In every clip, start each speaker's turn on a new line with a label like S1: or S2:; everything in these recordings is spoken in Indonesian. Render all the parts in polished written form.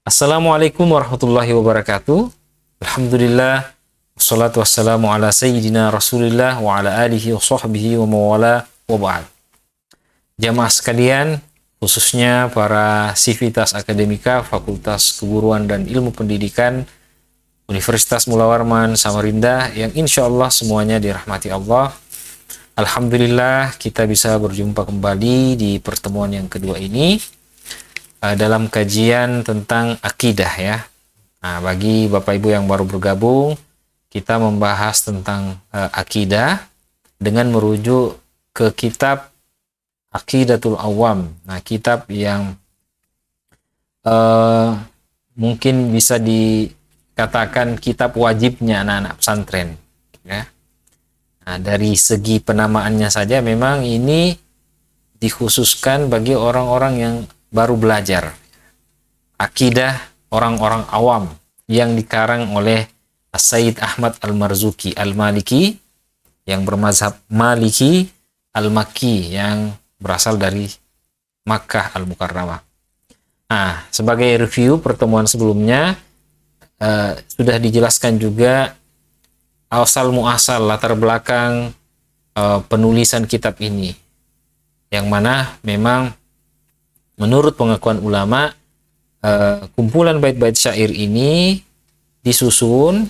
S1: Assalamualaikum warahmatullahi wabarakatuh. Alhamdulillah, wassalatu wassalamu ala sayyidina Rasulillah wa ala alihi wa sahbihi wa mawala wa ba'd. Jamaah sekalian, khususnya para Sivitas Akademika Fakultas Keguruan dan Ilmu Pendidikan Universitas Mula Warman Samarinda yang insya Allah semuanya dirahmati Allah. Alhamdulillah kita bisa berjumpa kembali di pertemuan yang kedua ini dalam kajian tentang akidah ya. Nah, bagi Bapak Ibu yang baru bergabung, kita membahas tentang akidah dengan merujuk ke kitab Aqidatul Awam. Nah, kitab yang mungkin bisa dikatakan kitab wajibnya anak-anak pesantren ya. Nah, dari segi penamaannya saja memang ini dikhususkan bagi orang-orang yang baru belajar akidah orang-orang awam yang dikarang oleh Sayyid Ahmad Al-Marzuki Al-Maliki yang bermazhab Maliki Al-Makki yang berasal dari Makkah Al-Mukarramah. Nah, sebagai review pertemuan sebelumnya sudah dijelaskan juga asal muasal latar belakang penulisan kitab ini, yang mana memang menurut pengakuan ulama, kumpulan bait-bait syair ini disusun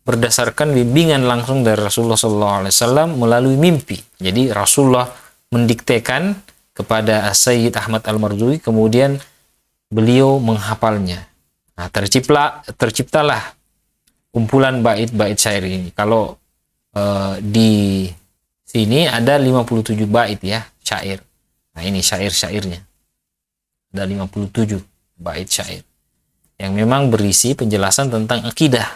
S1: berdasarkan bimbingan langsung dari Rasulullah SAW melalui mimpi. Jadi Rasulullah mendiktekan kepada Sayyid Ahmad Al-Marzuki, kemudian beliau menghafalnya. Nah, terciptalah kumpulan bait-bait syair ini. Kalau di sini ada 57 bait ya, syair. Nah, ini syair-syairnya. Ada 57 bait syair yang memang berisi penjelasan tentang akidah,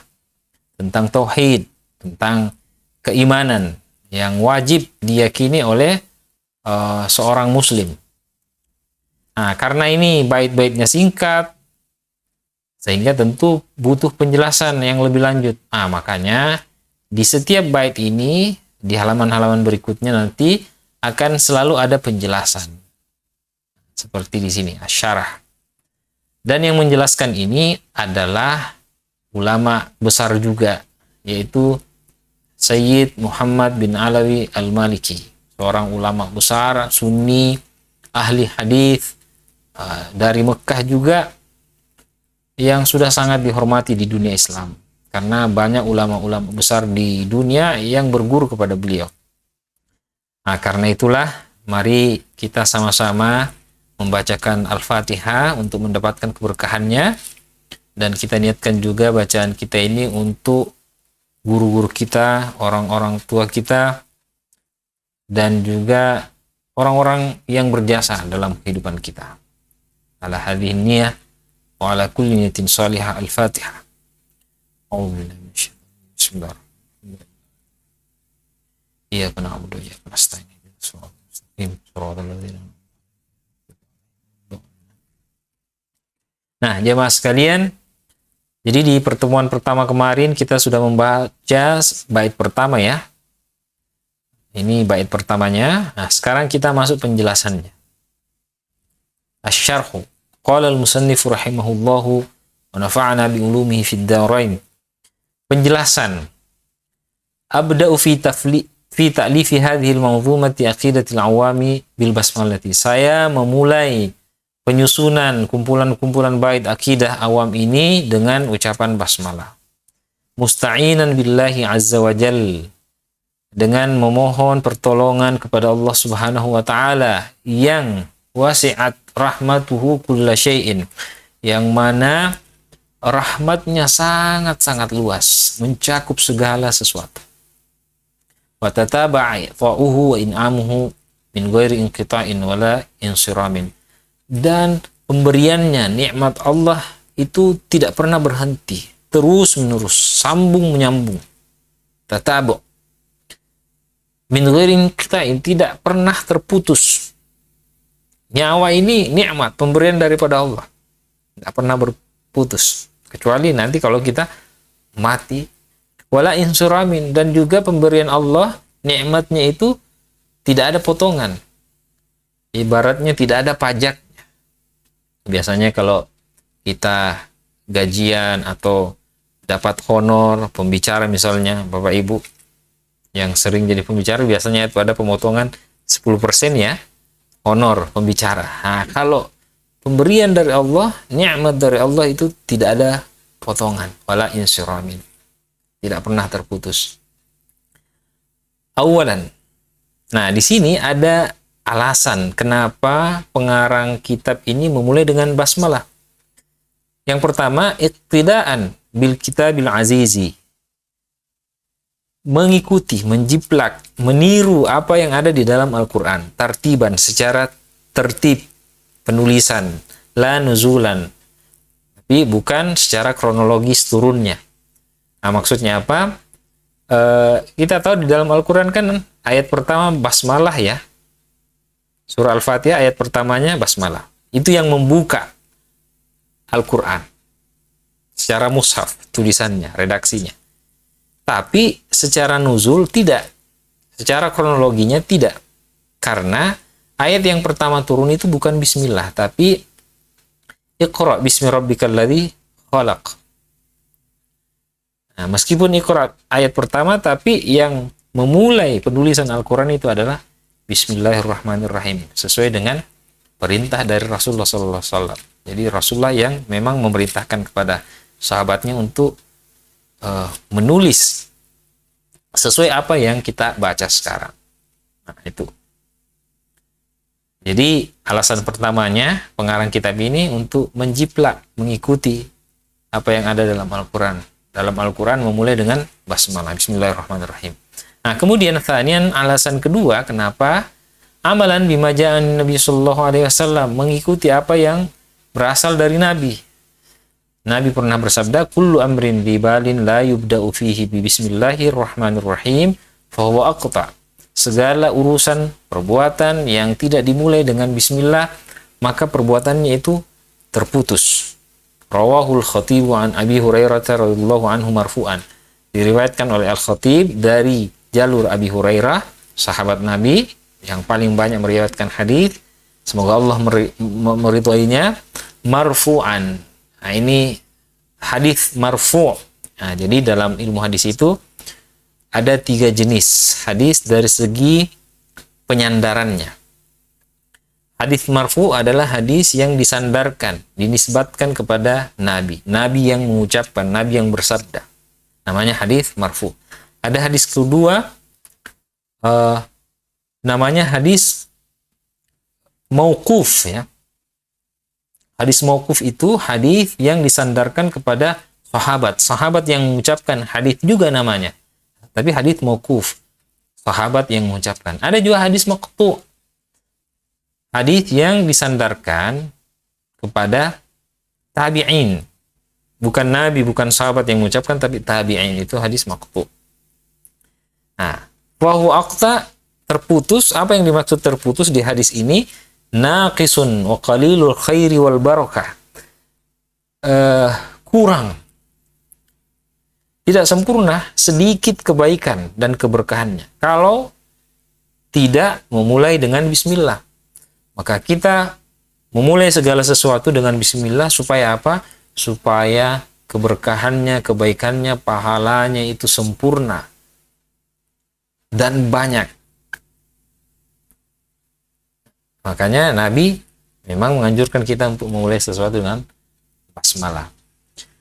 S1: tentang tauhid, tentang keimanan yang wajib diyakini oleh seorang muslim. Nah, karena ini bait-baitnya singkat, sehingga tentu butuh penjelasan yang lebih lanjut. Nah, makanya di setiap bait ini, di halaman-halaman berikutnya nanti akan selalu ada penjelasan. Seperti di sini, asyarah. Dan yang menjelaskan ini adalah ulama besar juga, yaitu Sayyid Muhammad bin Alawi Al-Maliki, seorang ulama besar, Sunni, ahli hadis dari Mekah juga, yang sudah sangat dihormati di dunia Islam, karena banyak ulama-ulama besar di dunia yang berguru kepada beliau. Nah, karena itulah, mari kita sama-sama membacakan Al-Fatihah untuk mendapatkan keberkahannya, dan kita niatkan juga bacaan kita ini untuk guru-guru kita, orang-orang tua kita, dan juga orang-orang yang berjasa dalam kehidupan kita. Ala hadhihi niyah wa ala kulli niyatin salihah. Al-Fatihah. Bismillahirrahmanirrahim. Iyyaka na'budu wa iyyaka nasta'in. Shiratal ladzina. Nah, jemaah sekalian, jadi di pertemuan pertama kemarin kita sudah membaca bait pertama ya. Ini bait pertamanya. Nah, sekarang kita masuk penjelasannya. Asy-syarhu. Qala al-musannif rahimahullahu wa nafa'ana bi ulumihi fid dharain. Penjelasan. Abda'u fi ta'lifi hadhihi al-manzumati aqidatil awami bil basmalati. Saya memulai penyusunan kumpulan-kumpulan bait akidah awam ini dengan ucapan basmalah. Musta'inan billahi azza wa jal, dengan memohon pertolongan kepada Allah Subhanahu wa taala yang wasi'at rahmatuhu kulla syai'in, yang mana rahmatnya sangat-sangat luas, mencakup segala sesuatu. Wa tataba'a fa'uhu wa in'amuhu min ghairi inqita'in wala insiramin. Dan pemberiannya, nikmat Allah itu tidak pernah berhenti, terus menerus, sambung menyambung. Tatabu min ghairin qita'in, tidak pernah terputus. Nyawa ini nikmat, pemberian daripada Allah, tidak pernah berputus, kecuali nanti kalau kita mati. Wala insuramin, dan juga pemberian Allah, nikmatnya itu tidak ada potongan, ibaratnya tidak ada pajak. Biasanya kalau kita gajian atau dapat honor pembicara misalnya, Bapak Ibu yang sering jadi pembicara biasanya itu ada pemotongan 10% ya, honor pembicara. Nah, kalau pemberian dari Allah, nikmat dari Allah itu tidak ada potongan, wala insiramin, tidak pernah terputus. Awalan. Nah, di sini ada alasan kenapa pengarang kitab ini memulai dengan basmalah. Yang pertama, iqtidaan bil kitabil azizi. Mengikuti, menjiplak, meniru apa yang ada di dalam Al-Quran. Tartiban, secara tertib penulisan. La nuzulan. Tapi bukan secara kronologis turunnya. Nah, maksudnya apa? Kita tahu di dalam Al-Quran kan ayat pertama basmalah ya. Surah Al-Fatihah ayat pertamanya basmalah. Itu yang membuka Al-Quran. Secara mushaf, tulisannya, redaksinya. Tapi secara nuzul tidak. Secara kronologinya tidak. Karena ayat yang pertama turun itu bukan bismillah, tapi Iqra bismi rabbikal ladzi khalaq. Nah, meskipun Iqra ayat pertama, tapi yang memulai penulisan Al-Quran itu adalah Bismillahirrahmanirrahim, sesuai dengan perintah dari Rasulullah SAW. Jadi Rasulullah yang memang memerintahkan kepada sahabatnya untuk menulis sesuai apa yang kita baca sekarang. Nah, itu. Jadi alasan pertamanya pengarang kitab ini untuk menjiplak, mengikuti apa yang ada dalam Al-Quran. Dalam Al-Quran memulai dengan basmalah, Bismillahirrahmanirrahim. Nah, kemudian tsanian, alasan kedua kenapa amalan bima ja'an Nabi sallallahu alaihi wasallam, mengikuti apa yang berasal dari Nabi. Nabi pernah bersabda, kullu amrin dibalin la yubda'u fihi bi bismillahirrahmanirrahim fahuwa aqta. Segala urusan perbuatan yang tidak dimulai dengan bismillah, maka perbuatannya itu terputus. Rawahul Khatib an Abi Hurairah radhiyallahu anhu marfu'an. Diriwayatkan oleh Al-Khatib dari jalur Abi Hurairah, sahabat Nabi yang paling banyak meriwayatkan hadis. Semoga Allah meridhoinya, marfu'an. Nah, ini hadis marfu'. Nah, jadi dalam ilmu hadis itu ada 3 jenis hadis dari segi penyandarannya. Hadis marfu adalah hadis yang disandarkan, dinisbatkan kepada Nabi. Nabi yang mengucapkan, Nabi yang bersabda. Namanya hadis marfu. Ada hadis kedua, namanya hadis mauquf ya. Hadis mauquf itu hadis yang disandarkan kepada sahabat. Sahabat yang mengucapkan hadis juga namanya. Tapi hadis mauquf, sahabat yang mengucapkan. Ada juga hadis maqtu'. Hadis yang disandarkan kepada tabi'in. Bukan nabi, bukan sahabat yang mengucapkan, tapi tabi'in. Itu hadis maqtu'. Nah, wahu aqta, terputus. Apa yang dimaksud terputus di hadis ini? Naqisun wa qalilul khairi wal barakah. Kurang. Tidak sempurna, sedikit kebaikan dan keberkahannya. Kalau tidak memulai dengan bismillah. Maka kita memulai segala sesuatu dengan bismillah supaya apa? Supaya keberkahannya, kebaikannya, pahalanya itu sempurna dan banyak. Makanya Nabi memang menganjurkan kita untuk memulai sesuatu dengan basmalah.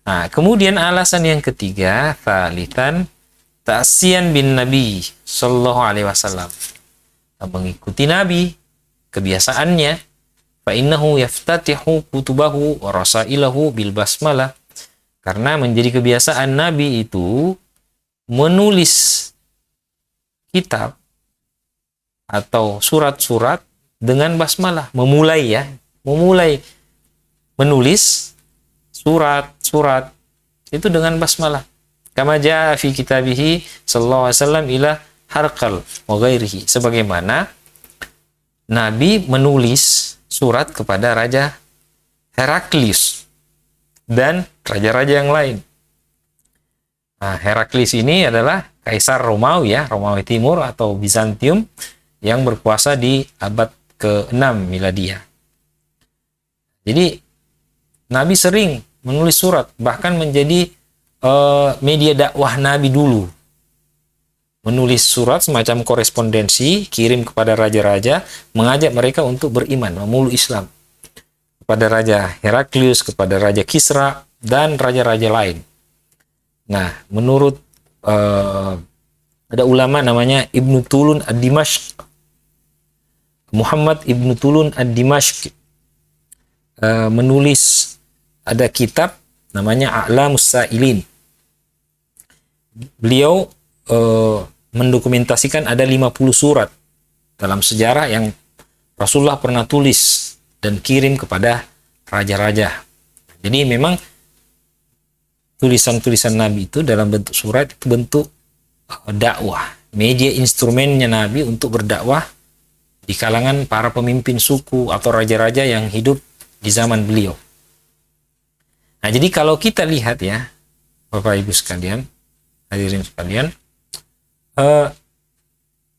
S1: Nah, kemudian alasan yang ketiga, tsalitan ta'siyan bin Nabi sallallahu alaihi wasallam. Mengikuti Nabi, kebiasaannya, fa innahu yaftatihu kutubahu wa rasailahu bil basmalah. Karena menjadi kebiasaan Nabi itu menulis kitab atau surat-surat dengan basmalah, memulai menulis surat itu dengan basmalah. Kama jaa fi kitabihi sallallahu alaihi wasallam ila Harqal wa ghairihi, sebagaimana Nabi menulis surat kepada Raja Heraklius dan raja-raja yang lain. Nah, Heraklius ini adalah kaisar Romawi ya, Romawi Timur atau Bizantium yang berkuasa di abad ke-6 Miladiah. Jadi Nabi sering menulis surat, bahkan menjadi media dakwah Nabi dulu. Menulis surat semacam korespondensi, kirim kepada raja-raja, mengajak mereka untuk beriman, memeluk Islam. Kepada Raja Heraklius, kepada Raja Kisra, dan raja-raja lain. Nah, menurut ada ulama namanya Ibnu Tulun ad-Dimashq, Muhammad Ibnu Tulun ad-Dimashq, menulis ada kitab namanya A'lamus Sa'ilin. Beliau mendokumentasikan ada 50 surat dalam sejarah yang Rasulullah pernah tulis dan kirim kepada raja-raja. Jadi memang tulisan-tulisan Nabi itu dalam bentuk surat itu bentuk dakwah, media instrumennya Nabi untuk berdakwah di kalangan para pemimpin suku atau raja-raja yang hidup di zaman beliau. Nah, jadi kalau kita lihat ya, Bapak Ibu sekalian, hadirin sekalian,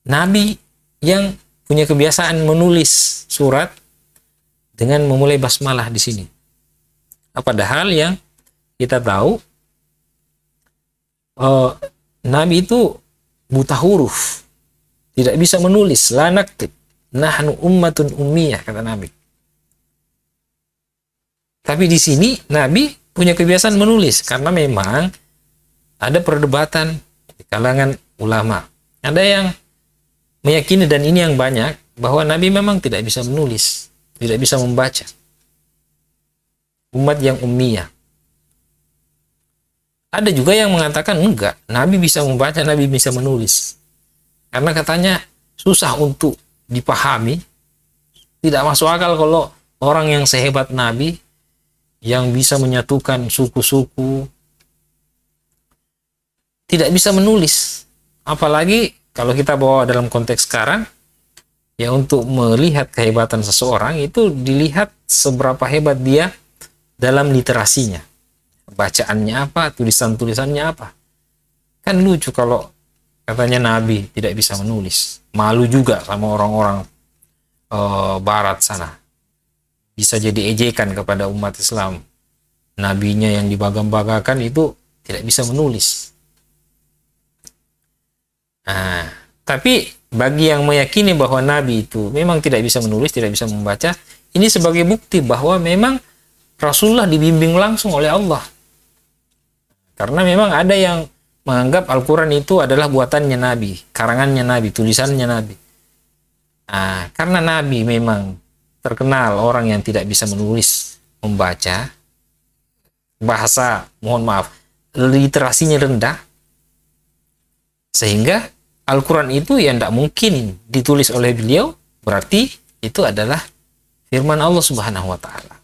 S1: Nabi yang punya kebiasaan menulis surat dengan memulai basmalah di sini. Padahal yang kita tahu Nabi itu buta huruf, tidak bisa menulis. La naktib, nahnu ummatun ummiyah, kata Nabi. Tapi di sini Nabi punya kebiasaan menulis karena memang ada perdebatan di kalangan ulama. Ada yang meyakini, dan ini yang banyak, bahwa Nabi memang tidak bisa menulis, tidak bisa membaca. Umat yang ummiyah. Ada juga yang mengatakan enggak, Nabi bisa membaca, Nabi bisa menulis. Karena katanya susah untuk dipahami. Tidak masuk akal kalau orang yang sehebat Nabi, yang bisa menyatukan suku-suku, tidak bisa menulis. Apalagi kalau kita bawa dalam konteks sekarang, ya untuk melihat kehebatan seseorang itu dilihat seberapa hebat dia dalam literasinya. Bacaannya apa, tulisan-tulisannya apa. Kan lucu kalau katanya Nabi tidak bisa menulis. Malu juga sama orang-orang barat sana. Bisa jadi ejekan kepada umat Islam. Nabinya yang dibangga-banggakan itu tidak bisa menulis. Nah, tapi bagi yang meyakini bahwa Nabi itu memang tidak bisa menulis, tidak bisa membaca, ini sebagai bukti bahwa memang Rasulullah dibimbing langsung oleh Allah. Karena memang ada yang menganggap Al-Quran itu adalah buatannya Nabi, karangannya Nabi, tulisannya Nabi. Nah, karena Nabi memang terkenal orang yang tidak bisa menulis, membaca, bahasa, mohon maaf, literasinya rendah, sehingga Al-Quran itu yang tidak mungkin ditulis oleh beliau, berarti itu adalah firman Allah Subhanahu wa Ta'ala.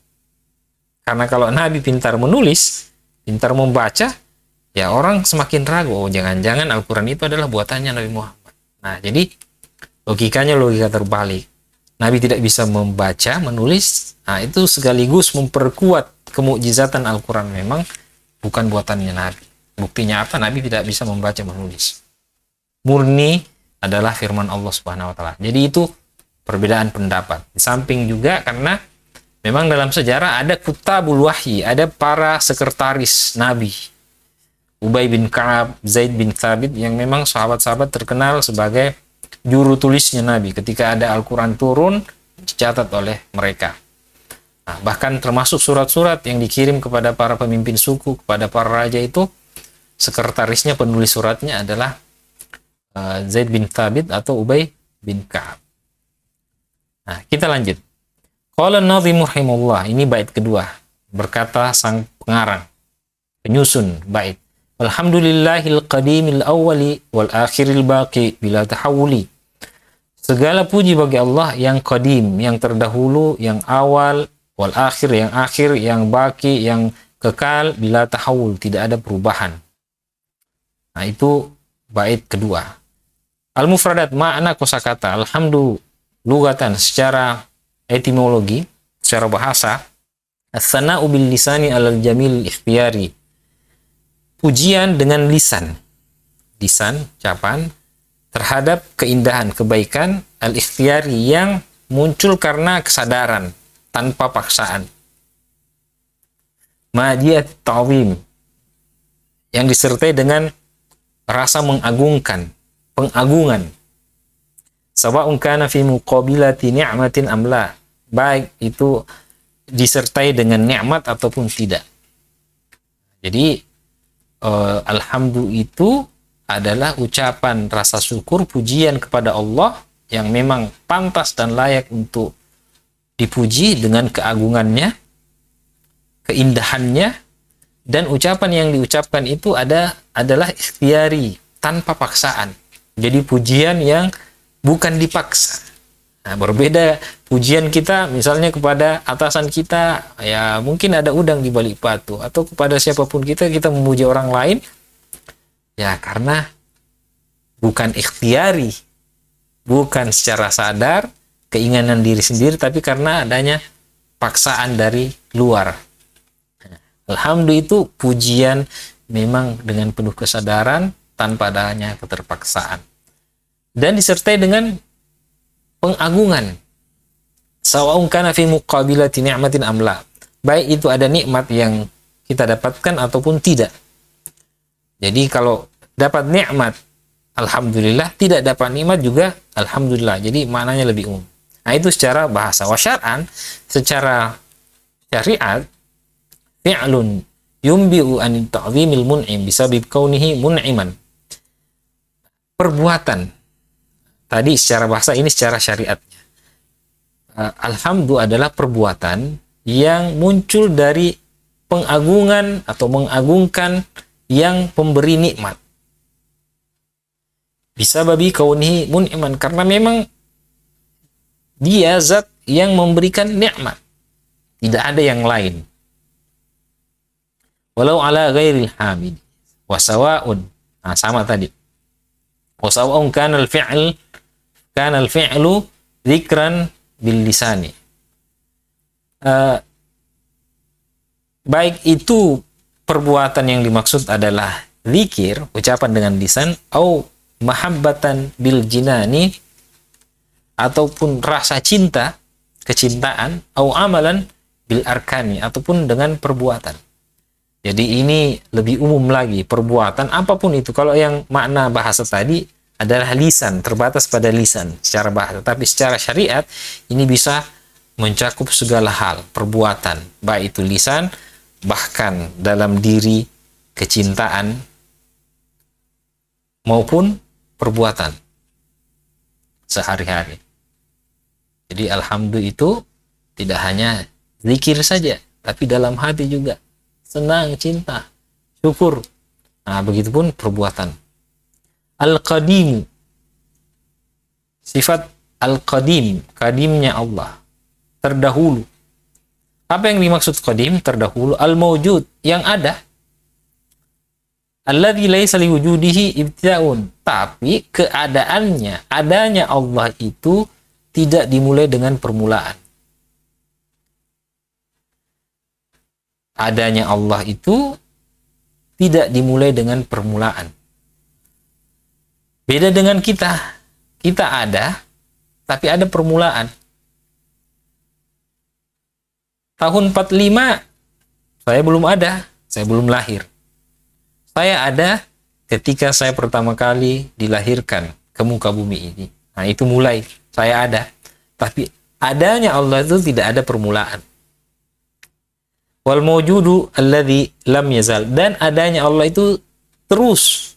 S1: Karena kalau Nabi pintar menulis, pintar membaca, ya orang semakin ragu, oh jangan-jangan Al-Quran itu adalah buatannya Nabi Muhammad. Nah, jadi logikanya logika terbalik. Nabi tidak bisa membaca, menulis, nah itu sekaligus memperkuat kemukjizatan Al-Quran memang bukan buatannya Nabi. Buktinya apa? Nabi tidak bisa membaca, menulis. Murni adalah firman Allah Subhanahu wa Ta'ala. Jadi itu perbedaan pendapat. Di samping juga karena memang dalam sejarah ada kutabul wahyi, ada para sekretaris Nabi. Ubay bin Ka'ab, Zaid bin Thabit, yang memang sahabat-sahabat terkenal sebagai juru tulisnya Nabi. Ketika ada Al-Quran turun, dicatat oleh mereka. Nah, bahkan termasuk surat-surat yang dikirim kepada para pemimpin suku, kepada para raja itu, sekretarisnya, penulis suratnya adalah Zaid bin Thabit atau Ubay bin Ka'ab. Nah, kita lanjut. Qala an-Nadhim rahimahullah, ini bait kedua. Berkata sang pengarang, penyusun bait. Alhamdulillahil qadimil awwali wal akhiril baqi bila tahawuli. Segala puji bagi Allah yang qadim, yang terdahulu, yang awal, wal akhir, yang baqi, yang kekal, bila tahawul, tidak ada perubahan. Nah, itu bait kedua. Al-mufradat, makna kosakata. Alhamdu lugatan, secara etimologi, secara bahasa. As-sana'u bil lisani alal jamil ikhtiyari. Pujian dengan lisan, ucapan, terhadap keindahan, kebaikan, al-ikhtiyari, yang muncul karena kesadaran, tanpa paksaan. ma'diyat ta'zim, yang disertai dengan rasa mengagungkan, pengagungan. Sawa'un kana fi muqabilati ni'matin amla, baik itu disertai dengan nikmat ataupun tidak. Jadi alhamdulillah itu adalah ucapan rasa syukur, pujian kepada Allah yang memang pantas dan layak untuk dipuji dengan keagungannya, keindahannya, dan ucapan yang diucapkan itu adalah ikhtiari, tanpa paksaan. Jadi pujian yang bukan dipaksa. Nah, berbeda pujian kita misalnya kepada atasan kita, ya mungkin ada udang di balik batu, atau kepada siapapun kita memuji orang lain, ya karena bukan ikhtiari, bukan secara sadar, keinginan diri sendiri, tapi karena adanya paksaan dari luar. Alhamdulillah itu pujian memang dengan penuh kesadaran, tanpa adanya keterpaksaan. Dan disertai dengan pengagungan. Sawa'un kana fi muqabilati ni'matin amla. Baik itu ada nikmat yang kita dapatkan ataupun tidak. Jadi kalau dapat nikmat, alhamdulillah, tidak dapat nikmat juga alhamdulillah. Jadi maknanya lebih umum. Nah, itu secara bahasa. Wa syar'an, secara syariat, fi'lun yumbi'u an ta'zimil mun'im bisabab kaunihi mun'iman. Perbuatan. Tadi secara bahasa, ini secara syariatnya. Alhamdulillah adalah perbuatan yang muncul dari pengagungan atau mengagungkan yang pemberi nikmat. Bisa babi kaunihi mun'iman, karena memang dia zat yang memberikan nikmat, tidak ada yang lain. Walau ala ghairil hamid wasawa'un, nah, sama tadi. Wasawa'un kana al-fi'lu dzikran bil lisani. Baik itu perbuatan yang dimaksud adalah zikir, ucapan dengan lisan, au mahabbatan bil jinani, ataupun rasa cinta, kecintaan, au amalan bil arkani, ataupun dengan perbuatan. Jadi ini lebih umum lagi, perbuatan apapun itu. Kalau yang makna bahasa tadi adalah lisan, terbatas pada lisan secara bahasa, tapi secara syariat ini bisa mencakup segala hal, perbuatan, baik itu lisan, bahkan dalam diri, kecintaan, maupun perbuatan sehari-hari. Jadi alhamdulillah itu tidak hanya zikir saja, tapi dalam hati juga senang, cinta, syukur. Nah, begitupun perbuatan. Al-Qadim, sifat Al-Qadim, kadimnya Allah, terdahulu. Apa yang dimaksud qadim, terdahulu? Al-Mawjud, yang ada. Alladzi laisa liwujudihi ibtida'un, tapi keadaannya, adanya Allah itu tidak dimulai dengan permulaan. Adanya Allah itu tidak dimulai dengan permulaan. Beda dengan kita. Kita ada, tapi ada permulaan. Tahun 45, saya belum ada, saya belum lahir. Saya ada ketika saya pertama kali dilahirkan ke muka bumi ini. Nah, itu mulai, saya ada. Tapi adanya Allah itu tidak ada permulaan. Wal mawjudu alladzi lam yazal, dan adanya Allah itu terus,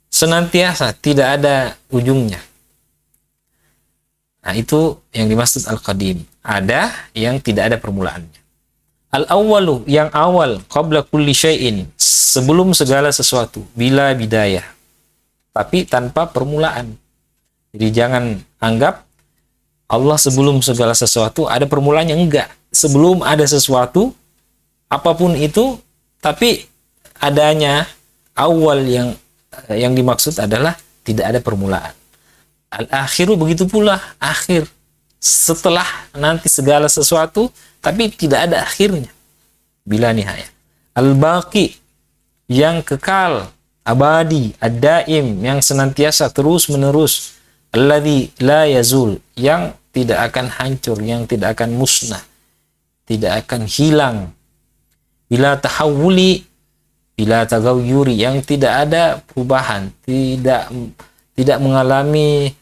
S1: senantiasa, tidak ada ujungnya. Nah, itu yang dimaksud Al-Qadim. Ada yang tidak ada permulaannya. Al-awwalu, yang awal, qabla kulli syai'in, sebelum segala sesuatu, bila bidayah, tapi tanpa permulaan. Jadi jangan anggap Allah sebelum segala sesuatu ada permulaannya, enggak. Sebelum ada sesuatu, apapun itu, tapi adanya awal yang dimaksud adalah tidak ada permulaan. Al-akhiru, begitu pula akhir, setelah nanti segala sesuatu, tapi tidak ada akhirnya, bila nihayah. Al-baqi, yang kekal, abadi, ad-daim, yang senantiasa terus menerus. Alladzi la yazul, yang tidak akan hancur, yang tidak akan musnah, tidak akan hilang. bila tahawuli, bila tagayyuri, yang tidak ada perubahan, tidak mengalami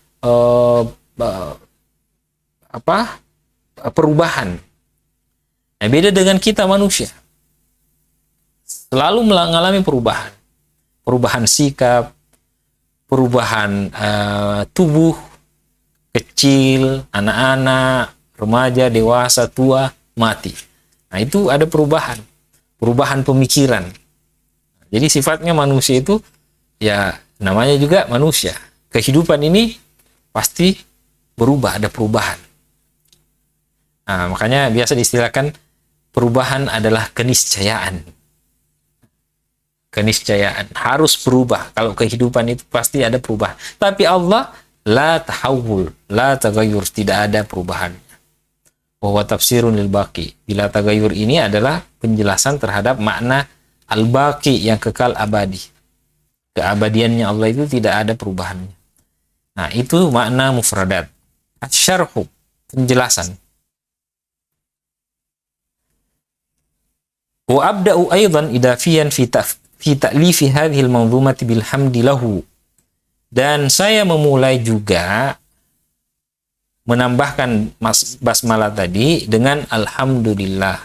S1: perubahan. Nah, beda dengan kita manusia, selalu mengalami perubahan sikap, perubahan tubuh, kecil, anak-anak, remaja, dewasa, tua, mati. Nah, itu ada perubahan pemikiran. Jadi sifatnya manusia itu ya namanya juga manusia. Kehidupan ini pasti berubah, ada perubahan. Nah, makanya biasa diistilahkan perubahan adalah keniscayaan. Keniscayaan harus berubah. Kalau kehidupan itu pasti ada perubahan. Tapi Allah la tahawul, la tagayyur, tidak ada perubahan. Bahwa tafsirun lil baqi. Bila tagayyur ini adalah penjelasan terhadap makna al-baqi yang kekal abadi. Keabadiannya Allah itu tidak ada perubahannya. Nah, itu makna mufradat. Asy-syarhu, penjelasan. Wa abda'u aidan idafiyan fi ta'lifi hadhihi al-manzumati bilhamdi lahu. Dan saya memulai juga menambahkan basmalah tadi dengan alhamdulillah.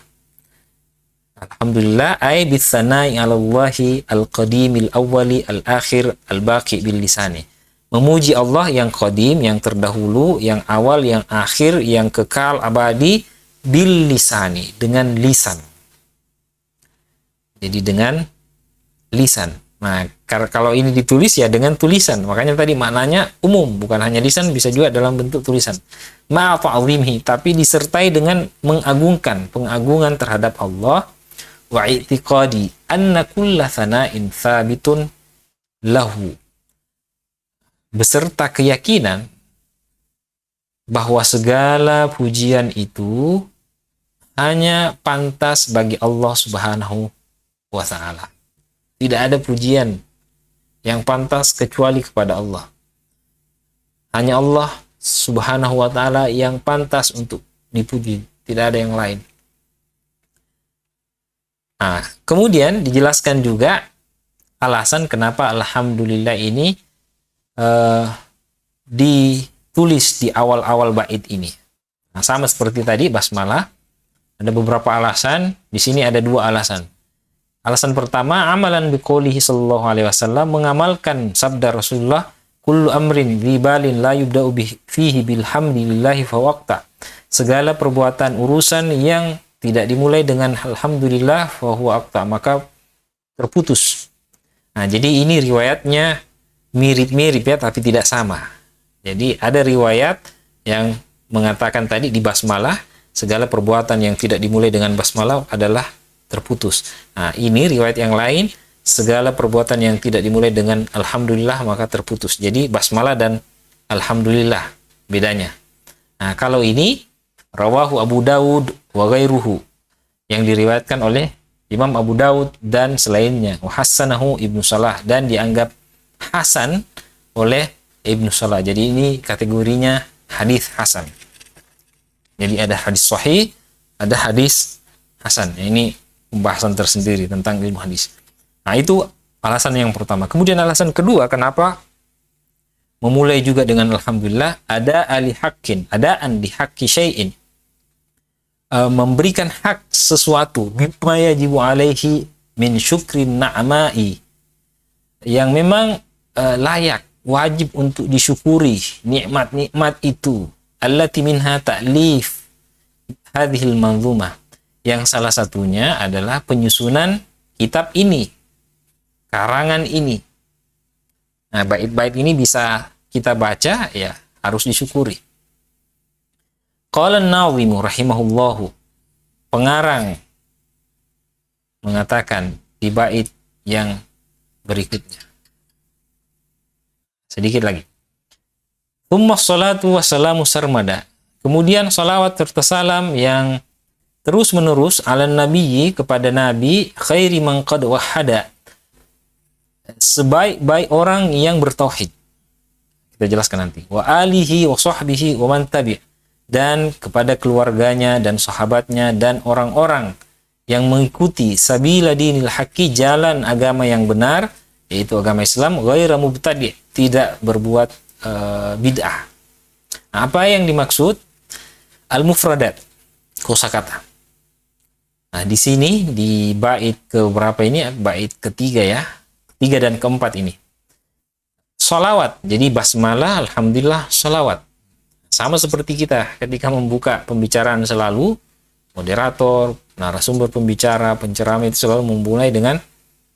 S1: Alhamdulillah ay bisana'i 'ala Allahi al-qadimil awwali al-akhir al-baqi bil lisani. Memuji Allah yang qadim, yang terdahulu, yang awal, yang akhir, yang kekal abadi, bil lisani, dengan lisan. Jadi dengan lisan. Nah, kalau ini ditulis ya dengan tulisan. Makanya tadi maknanya umum, bukan hanya lisan, bisa juga dalam bentuk tulisan. Ma'a ta'zimhi, tapi disertai dengan mengagungkan, pengagungan terhadap Allah. Wa i'tiqadi anna kulla thana'in thabitun lahu. Beserta keyakinan bahwa segala pujian itu hanya pantas bagi Allah Subhanahu wa ta'ala. Tidak ada pujian yang pantas kecuali kepada Allah. Hanya Allah Subhanahu wa ta'ala yang pantas untuk dipuji, tidak ada yang lain. Nah, kemudian dijelaskan juga alasan kenapa alhamdulillah ini ditulis di awal-awal bait ini. Nah, sama seperti tadi basmalah, ada beberapa alasan. Di sini ada dua alasan. Alasan pertama, amalan biqoulihi sallallahu alaihi wasallam, mengamalkan sabda Rasulullah, kullu amrin dzibalin la yubda'u fihi bilhamdillahi fawaqta. Segala perbuatan urusan yang tidak dimulai dengan alhamdulillah fahuwa aqta, maka terputus. Nah, jadi ini riwayatnya mirip-mirip ya, tapi tidak sama. Jadi ada riwayat yang mengatakan tadi di basmalah, segala perbuatan yang tidak dimulai dengan basmalah adalah terputus. Nah, ini riwayat yang lain, segala perbuatan yang tidak dimulai dengan alhamdulillah maka terputus. Jadi basmalah dan alhamdulillah bedanya. Nah, kalau ini rawahu Abu Dawud wa ghairuhu, yang diriwayatkan oleh Imam Abu Dawud dan selainnya. Wa hassanahu Ibnu Salah, dan dianggap hasan oleh Ibnu Salah. Jadi ini kategorinya hadis hasan. Jadi ada hadis sahih, ada hadis hasan. Ini pembahasan tersendiri tentang ilmu hadis. Nah, itu alasan yang pertama. Kemudian alasan kedua, kenapa memulai juga dengan alhamdulillah, ada ali haqqin, adaan di haqqi syai'in, memberikan hak sesuatu, bima yajibu alaihi min syukrin na'mai, yang memang layak, wajib untuk disyukuri nikmat-nikmat itu. Allati minha ta'lif hadhil manzumah, yang salah satunya adalah penyusunan kitab ini, karangan ini. Nah, bait-bait ini bisa kita baca, ya harus disyukuri. Qala an-Nawawi rahimahullahu, pengarang mengatakan di bait yang berikutnya. Sedikit lagi. Tsumma sholatu wassalamu sarmada. Kemudian salawat serta salam yang terus-menerus ala nabiyyi, kepada nabi, khairi man qad wahada, sebaik-baik orang yang bertauhid. Kita jelaskan nanti. Wa alihi wa sahbihi wa man tabi', dan kepada keluarganya dan sahabatnya dan orang-orang yang mengikuti sabila dinil haqqi, jalan agama yang benar, yaitu agama Islam, ghaira mubtadi', tidak berbuat bid'ah. Nah, apa yang dimaksud? Al-mufradat, kosakata. Nah, di sini di bait ke berapa ini? Bait ketiga ya. Ketiga dan keempat ini. Sholawat. Jadi basmalah, alhamdulillah, sholawat. Sama seperti kita ketika membuka pembicaraan selalu, moderator, narasumber pembicara, penceramah itu selalu memulai dengan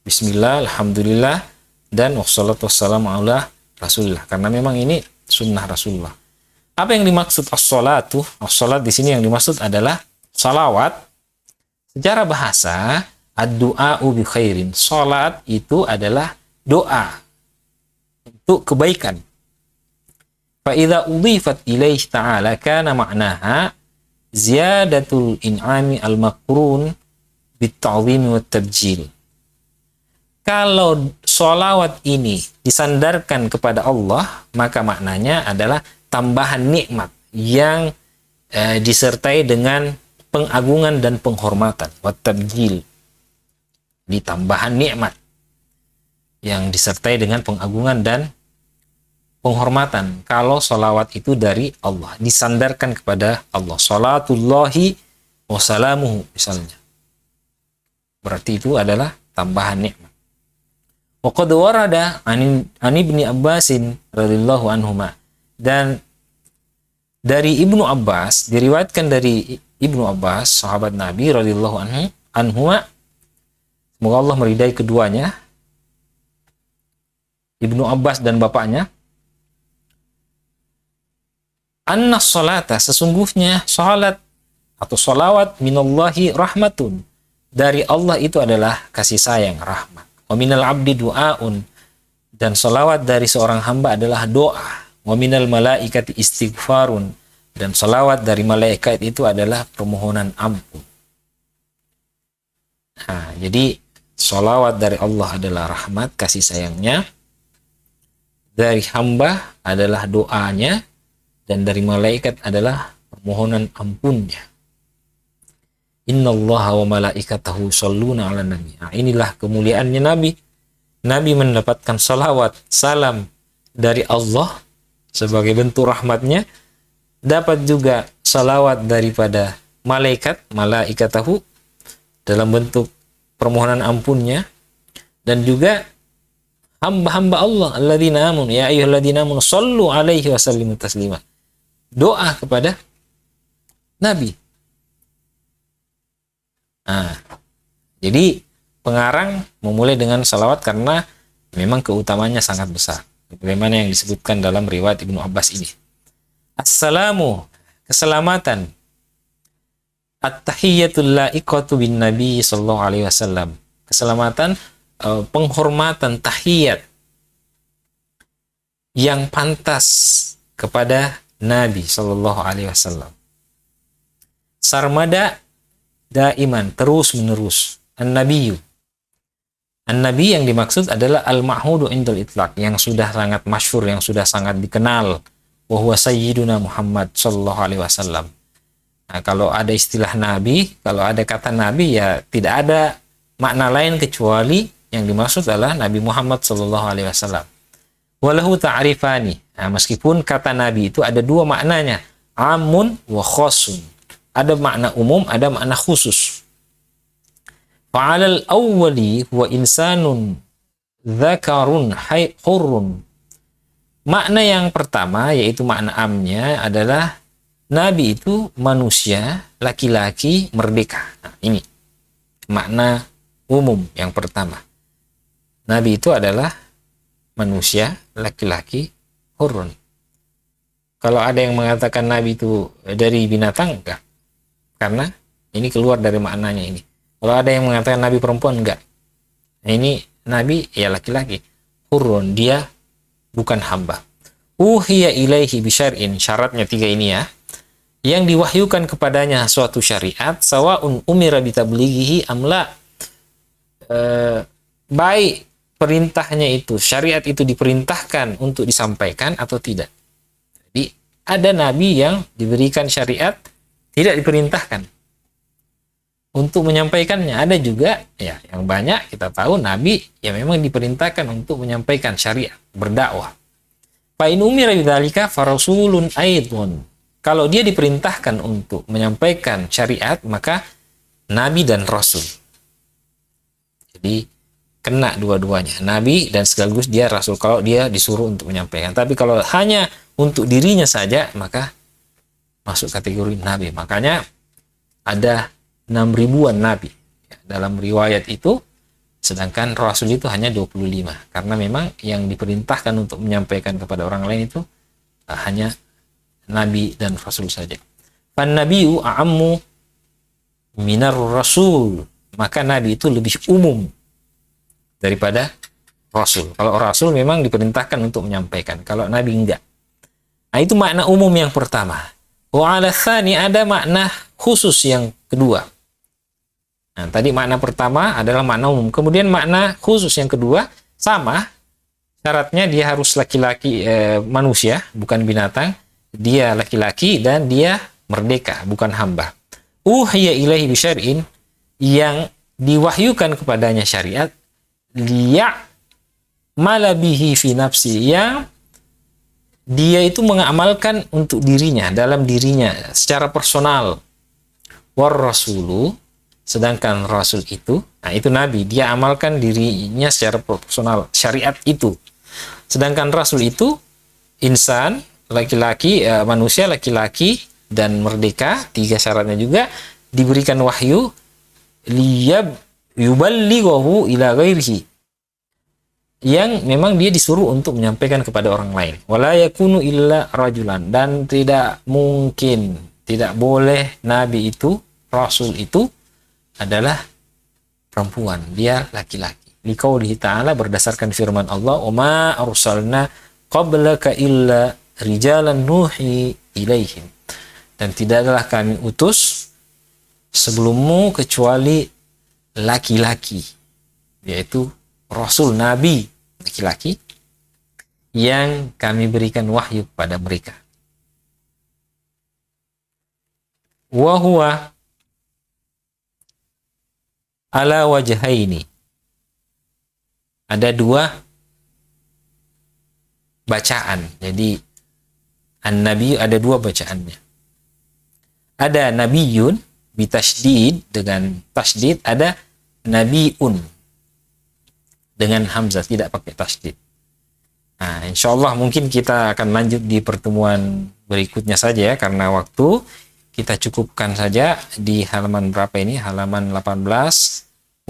S1: bismillah, alhamdulillah, dan wassalatu wassalamu ala rasulillah. Karena memang ini sunnah Rasulullah. Apa yang dimaksud as-sholatu? As-sholat di sini yang dimaksud adalah salawat. Secara bahasa, ad-du'a'u bi khairin. Salat itu adalah doa untuk kebaikan. Fa idza udhifat ilaihi ta'ala kana ma'naha ziyadatul in'ami al-maqrun bit-ta'zim wa tabjil. Kalau sholawat ini disandarkan kepada Allah, maka maknanya adalah tambahan nikmat yang disertai dengan pengagungan dan penghormatan. Wa tabjil, di tambahan nikmat yang disertai dengan pengagungan dan penghormatan. Kalau sholawat itu dari Allah, disandarkan kepada Allah. Sholatullahi wa salamuhu misalnya. Berarti itu adalah tambahan nikmat. Wa qad warada an Ibni Abbasin radhiyallahu anhuma. Dan dari Ibnu Abbas, diriwayatkan dari Ibnu Abbas, sahabat Nabi radhiyallahu anhuma, semoga Allah meridai keduanya, Ibnu Abbas dan bapaknya, anna sholata, sesungguhnya salat atau sholawat minallahi rahmatun, dari Allah itu adalah kasih sayang, rahmat. Wa minal abdi du'aun, dan sholawat dari seorang hamba adalah doa. Wa minal malaikati istighfarun, dan sholawat dari malaikat itu adalah permohonan ampun. Nah, jadi sholawat dari Allah adalah rahmat, kasih sayangnya. Dari hamba adalah doanya, dan dari malaikat adalah permohonan ampunnya. Innallaha wa malaikatahu shalluna 'alan nabi. Nah, inilah kemuliaannya Nabi. Nabi mendapatkan salawat, salam dari Allah sebagai bentuk rahmatnya. Dapat juga salawat daripada malaikatahu dalam bentuk permohonan ampunnya. Dan juga hamba-hamba Allah, alladzina amanu, ya ayyuhalladzina amanu shallu alaihi wa sallimu taslima. Doa kepada Nabi. Nah, jadi pengarang memulai dengan salawat karena memang keutamanya sangat besar. Bagaimana yang disebutkan dalam riwayat Ibnu Abbas ini. Assalamu, keselamatan. At-tahiyyatul la'iqatu bin Nabi sallallahu alaihi wasallam. Keselamatan, penghormatan, tahiyat yang pantas kepada Nabi sallallahu alaihi wasallam. Sarmada daiman, terus menerus. An-nabiyyu, An-nabi yang dimaksud adalah al-ma'hudu indal itlaq, yang sudah sangat masyhur, yang sudah sangat dikenal. Wa huwa sayyiduna Muhammad sallallahu alaihi wasallam. Nah, kalau ada istilah nabi, kalau ada kata nabi, ya tidak ada makna lain kecuali yang dimaksud adalah Nabi Muhammad sallallahu alaihi wasallam. Walahu ta'rifani. Nah, meskipun kata nabi itu ada dua maknanya, amun wa khosun. Ada makna umum, ada makna khusus. Fa'alal awwali huwa insanun dzakarun hurrun. Makna yang pertama, yaitu makna amnya, adalah Nabi itu manusia, laki-laki, merdeka. Nah, ini makna umum yang pertama. Nabi itu adalah manusia, laki-laki, hurrun. Kalau ada yang mengatakan Nabi itu dari binatang, enggak. Karena ini keluar dari maknanya ini. Kalau ada yang mengatakan Nabi perempuan, enggak. Nah, ini Nabi ya laki-laki. Hurrun, dia bukan hamba. Uhiya ilaihi bisyar'in, syaratnya 3 ini ya. Yang diwahyukan kepadanya suatu syariat, sawa'un umira bitablighihi amla. Baik perintahnya itu, syariat itu diperintahkan untuk disampaikan atau tidak. Jadi ada nabi yang diberikan syariat tidak diperintahkan. untuk menyampaikannya. Ada juga ya yang banyak kita tahu nabi ya memang diperintahkan untuk menyampaikan syariat, berdakwah. Fa in umira bidzalika farasulun aidun. Kalau dia diperintahkan untuk menyampaikan syariat, maka nabi dan rasul. Jadi kena dua-duanya, nabi dan sekaligus dia rasul kalau dia disuruh untuk menyampaikan. Tapi kalau hanya untuk dirinya saja, maka masuk kategori nabi. Makanya ada 6.000-an nabi dalam riwayat itu, sedangkan rasul itu hanya 25, karena memang yang diperintahkan untuk menyampaikan kepada orang lain itu hanya nabi dan rasul saja. Fan nabiyyu a'ammu minar rasul, maka nabi itu lebih umum daripada rasul. Kalau rasul memang diperintahkan untuk menyampaikan, kalau nabi enggak. Nah, itu makna umum yang pertama. Wa 'ala tsani, ada makna khusus yang kedua. Nah, tadi makna pertama adalah makna umum. Kemudian makna khusus yang kedua sama, syaratnya dia harus laki-laki, manusia, bukan binatang. Dia laki-laki dan dia merdeka, bukan hamba. Uhiya ilaihi bisyar'in, yang diwahyukan kepadanya syariat, liya'mala bihi fi nafsi, yang dia itu mengamalkan untuk dirinya, dalam dirinya, secara personal. War rasulu, sedangkan rasul itu, nah itu nabi, dia amalkan dirinya secara personal, syariat itu. Sedangkan rasul itu insan, laki-laki, manusia laki-laki dan merdeka, 3 syaratnya juga, diberikan wahyu liyab yuballighahu ila ghairihi, yang memang dia disuruh untuk menyampaikan kepada orang lain. Wala yakunu illa rajulan, dan tidak mungkin, tidak boleh nabi itu, rasul itu adalah perempuan, dia laki-laki. Liqaulihi ta'ala, berdasarkan firman Allah, "Wa ma arsalna qablaka illa rijalan nuhi ilaihim." Dan tidaklah kami utus sebelummu kecuali laki-laki, yaitu rasul, nabi laki-laki, yang kami berikan wahyu kepada mereka. Wa huwa ala wajhaini, ada 2 bacaan. Jadi an-nabi ada 2 bacaannya. Ada nabiyun bitasydid dengan tasydid, ada nabiun dengan hamzah tidak pakai tasydid. Nah, insyaallah mungkin kita akan lanjut di pertemuan berikutnya saja ya, karena waktu. Kita cukupkan saja di halaman berapa ini? Halaman 18.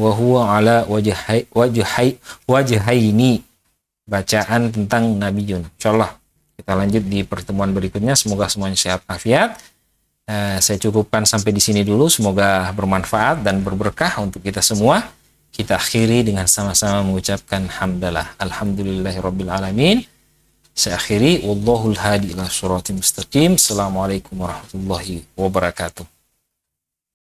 S1: Wa huwa ala wajhaini, bacaan tentang nabiyun. Insyaallah kita lanjut di pertemuan berikutnya. Semoga semuanya sehat afiat. Saya cukupkan sampai di sini dulu. Semoga bermanfaat dan berberkah untuk kita semua. Kita akhiri dengan sama-sama mengucapkan hamdalah. Alhamdulillahirabbil alamin. Saya akhiri, wallahul hadi ila siratal mustaqim. Assalamualaikum warahmatullahi wabarakatuh.